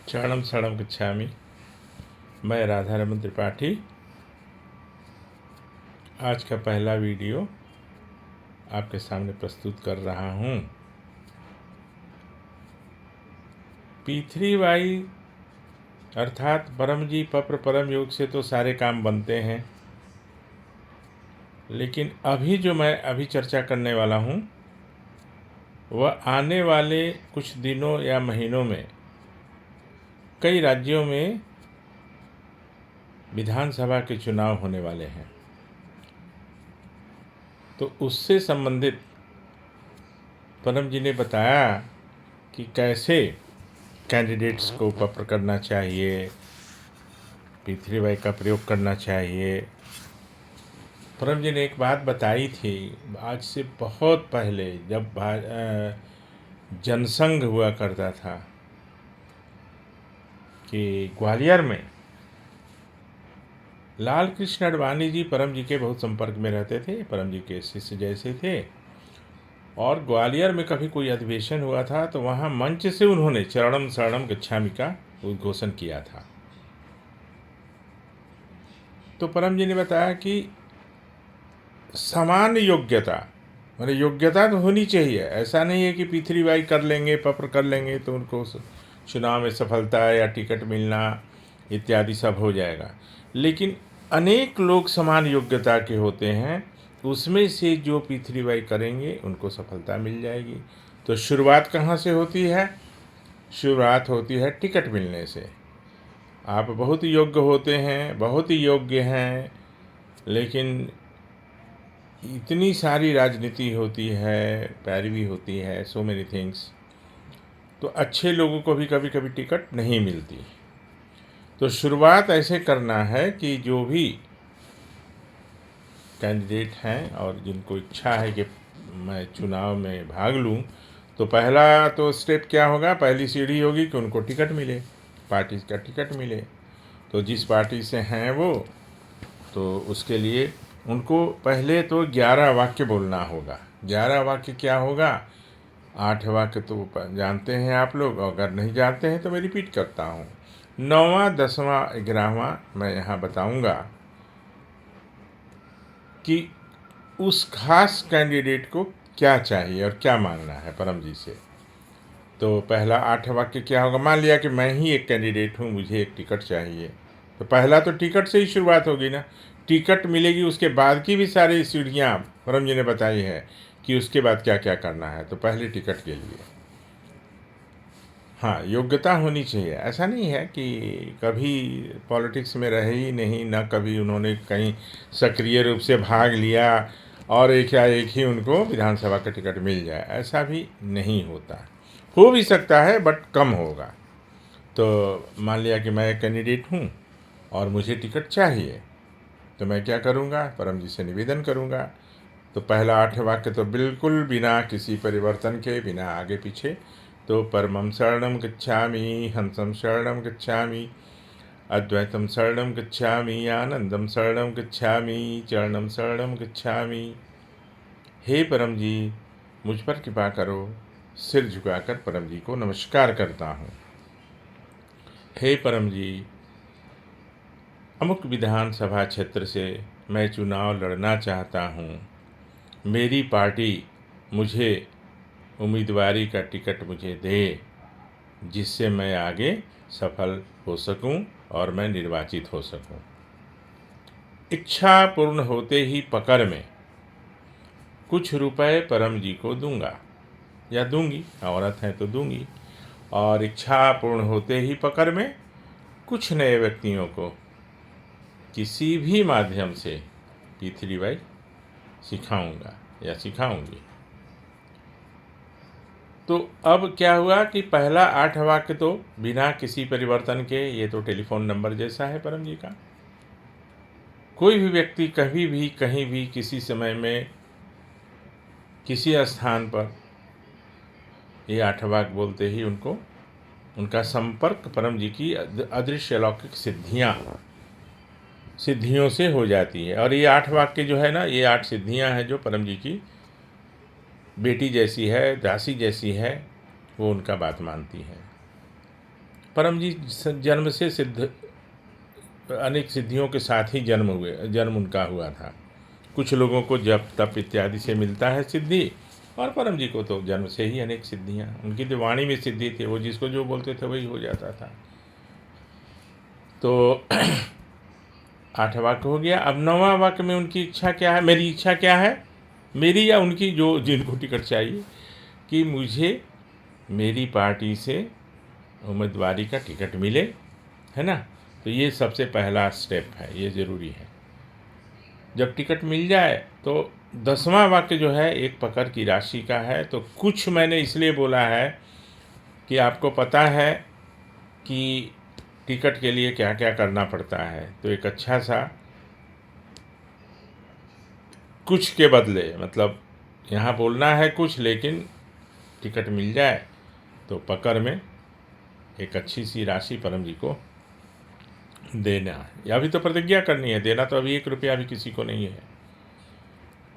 शरणम शरणम गच्छामि। मैं राधा रमन त्रिपाठी आज का पहला वीडियो आपके सामने प्रस्तुत कर रहा हूँ। P3Y अर्थात परम जी पप्र परम योग से तो सारे काम बनते हैं, लेकिन अभी जो मैं चर्चा करने वाला हूँ वह आने वाले कुछ दिनों या महीनों में कई राज्यों में विधानसभा के चुनाव होने वाले हैं। तो उससे संबंधित परम जी ने बताया कि कैसे कैंडिडेट्स को पत्र करना चाहिए, P3Y का प्रयोग करना चाहिए। परम जी ने एक बात बताई थी आज से बहुत पहले, जब जनसंघ हुआ करता था, कि ग्वालियर में लाल कृष्ण अडवाणी जी परम जी के बहुत संपर्क में रहते थे, परम जी के शिष्य जैसे थे। और ग्वालियर में कभी कोई अधिवेशन हुआ था तो वहाँ मंच से उन्होंने चरणम शरणम गच्छामि का उद्घोषण किया था। तो परम जी ने बताया कि समान योग्यता, माने योग्यता तो होनी चाहिए। ऐसा नहीं है कि P3Y कर लेंगे, पप्र कर लेंगे तो उनको चुनाव में सफलता या टिकट मिलना इत्यादि सब हो जाएगा। लेकिन अनेक लोग समान योग्यता के होते हैं, उसमें से जो P3Y करेंगे उनको सफलता मिल जाएगी। तो शुरुआत कहाँ से होती है? शुरुआत होती है टिकट मिलने से। आप बहुत योग्य होते हैं, बहुत ही योग्य हैं, लेकिन इतनी सारी राजनीति होती है, पैरवी होती है, सो मेनी थिंग्स, तो अच्छे लोगों को भी कभी कभी टिकट नहीं मिलती। तो शुरुआत ऐसे करना है कि जो भी कैंडिडेट हैं और जिनको इच्छा है कि मैं चुनाव में भाग लूं, तो पहला तो स्टेप क्या होगा, पहली सीढ़ी होगी कि उनको टिकट मिले, पार्टी का टिकट मिले। तो जिस पार्टी से हैं वो, तो उसके लिए उनको पहले तो 11 वाक्य बोलना होगा। 11 वाक्य क्या होगा? 8 वाक्य तो जानते हैं आप लोग, अगर नहीं जानते हैं तो मैं रिपीट करता हूँ। 9वां 10वां 11वां मैं यहाँ बताऊँगा कि उस खास कैंडिडेट को क्या चाहिए और क्या मांगना है परम जी से। तो पहला 8 वाक्य क्या होगा? मान लिया कि मैं ही एक कैंडिडेट हूँ, मुझे एक टिकट चाहिए, तो पहला तो टिकट से ही शुरुआत होगी ना। टिकट मिलेगी, उसके बाद की भी सारी सीढ़ियाँ परम जी ने बताई है कि उसके बाद क्या क्या करना है। तो पहले टिकट के लिए हाँ योग्यता होनी चाहिए। ऐसा नहीं है कि कभी पॉलिटिक्स में रहे ही नहीं, ना कभी उन्होंने कहीं सक्रिय रूप से भाग लिया और एक या एक ही उनको विधानसभा का टिकट मिल जाए, ऐसा भी नहीं होता। हो भी सकता है बट कम होगा। तो मान लिया कि मैं एक कैंडिडेट हूँ और मुझे टिकट चाहिए, तो मैं क्या करूँगा? परम जी से निवेदन करूँगा। तो पहला 8 वाक्य तो बिल्कुल बिना किसी परिवर्तन के, बिना आगे पीछे, तो परमं शरणं गच्छामि, हंसं शरणं गच्छामि, अद्वैतं शरणं गच्छामि, आनंदं शरणं गच्छामि, चरणं शरणं गच्छामि। हे परम जी, मुझ पर कृपा करो। सिर झुकाकर परम जी को नमस्कार करता हूँ। हे परम जी, अमुक विधानसभा क्षेत्र से मैं चुनाव लड़ना चाहता हूँ। मेरी पार्टी मुझे उम्मीदवारी का टिकट मुझे दे, जिससे मैं आगे सफल हो सकूं और मैं निर्वाचित हो सकूं। इच्छा पूर्ण होते ही पकड़ में कुछ रुपए परम जी को दूंगा या दूंगी, औरत है तो दूंगी। और इच्छा पूर्ण होते ही पकड़ में कुछ नए व्यक्तियों को किसी भी माध्यम से P3Y सिखाऊंगा या सिखाऊंगी। तो अब क्या हुआ कि पहला 8 वाक्य तो बिना किसी परिवर्तन के, ये तो टेलीफोन नंबर जैसा है परम जी का। कोई भी व्यक्ति कभी भी, कहीं भी, किसी समय में, किसी स्थान पर ये 8 वाक्य बोलते ही उनको, उनका संपर्क परम जी की अदृश्य अलौकिक सिद्धियों से हो जाती है। और ये 8 वाक्य जो है ना, ये 8 सिद्धियां हैं जो परम जी की बेटी जैसी है, दासी जैसी है, वो उनका बात मानती है। परम जी जन्म से सिद्ध, अनेक सिद्धियों के साथ ही जन्म उनका हुआ था। कुछ लोगों को जप तप इत्यादि से मिलता है सिद्धि, और परम जी को तो जन्म से ही अनेक सिद्धियाँ, उनकी तो वाणी में सिद्धि थी, वो जिसको जो बोलते थे वही हो जाता था। तो 8 वाक्य हो गया। अब 9वां वाक्य में उनकी इच्छा क्या है, मेरी इच्छा क्या है, मेरी या उनकी, जो जिनको टिकट चाहिए, कि मुझे मेरी पार्टी से उम्मीदवारी का टिकट मिले, है ना। तो ये सबसे पहला स्टेप है, ये ज़रूरी है। जब टिकट मिल जाए तो 10वां वाक्य जो है एक पकड़ की राशि का है। तो कुछ मैंने इसलिए बोला है कि आपको पता है कि टिकट के लिए क्या क्या करना पड़ता है, तो एक अच्छा सा कुछ के बदले, मतलब यहाँ बोलना है कुछ, लेकिन टिकट मिल जाए तो पकड़ में एक अच्छी सी राशि परम जी को देना है, या अभी तो प्रतिज्ञा करनी है, देना तो अभी 1 रुपया भी किसी को नहीं है।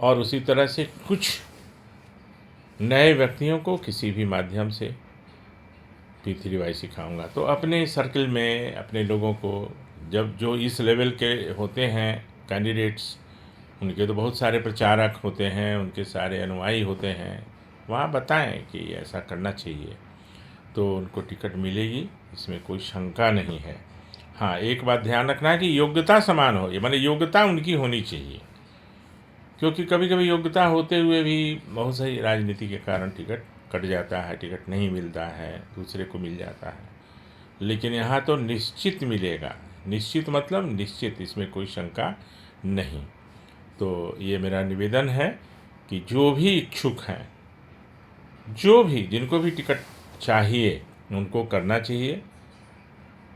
और उसी तरह से कुछ नए व्यक्तियों को किसी भी माध्यम से P3Y सिखाऊंगा। तो अपने सर्कल में अपने लोगों को, जब जो इस लेवल के होते हैं कैंडिडेट्स, उनके तो बहुत सारे प्रचारक होते हैं, उनके सारे अनुयायी होते हैं, वहाँ बताएं कि ऐसा करना चाहिए, तो उनको टिकट मिलेगी, इसमें कोई शंका नहीं है। हाँ, एक बात ध्यान रखना है कि योग्यता समान हो, ये माने योग्यता उनकी होनी चाहिए, क्योंकि कभी कभी योग्यता होते हुए भी बहुत सही राजनीति के कारण टिकट कट जाता है, टिकट नहीं मिलता है, दूसरे को मिल जाता है। लेकिन यहाँ तो निश्चित मिलेगा, निश्चित मतलब निश्चित, इसमें कोई शंका नहीं। तो ये मेरा निवेदन है कि जो भी इच्छुक हैं, जो भी जिनको भी टिकट चाहिए, उनको करना चाहिए।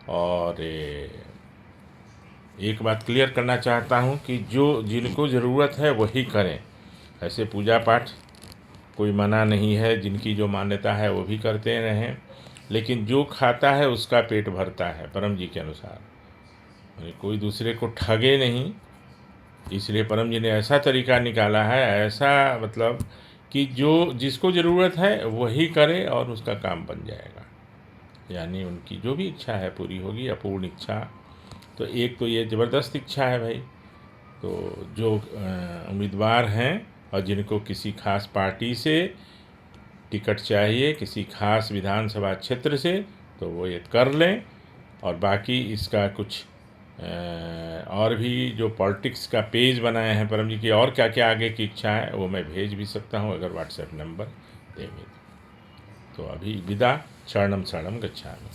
और एक बात क्लियर करना चाहता हूँ कि जो जिनको ज़रूरत है वही करें। ऐसे पूजा पाठ कोई मना नहीं है, जिनकी जो मान्यता है वो भी करते रहें, लेकिन जो खाता है उसका पेट भरता है परम जी के अनुसार, यानी कोई दूसरे को ठगे नहीं। इसलिए परम जी ने ऐसा तरीका निकाला है, ऐसा मतलब कि जो जिसको ज़रूरत है वही करे और उसका काम बन जाएगा, यानी उनकी जो भी इच्छा है पूरी होगी, अपूर्ण इच्छा। तो एक तो ये ज़बरदस्त इच्छा है भाई। तो जो उम्मीदवार हैं और जिनको किसी खास पार्टी से टिकट चाहिए, किसी खास विधानसभा क्षेत्र से, तो वो ये कर लें। और बाकी इसका कुछ और भी जो पॉलिटिक्स का पेज बनाए हैं परम जी की, और क्या क्या आगे की इच्छा है वो मैं भेज भी सकता हूँ अगर व्हाट्सएप नंबर देंगे। तो अभी विदा, शरणम शरणम गच्छामि।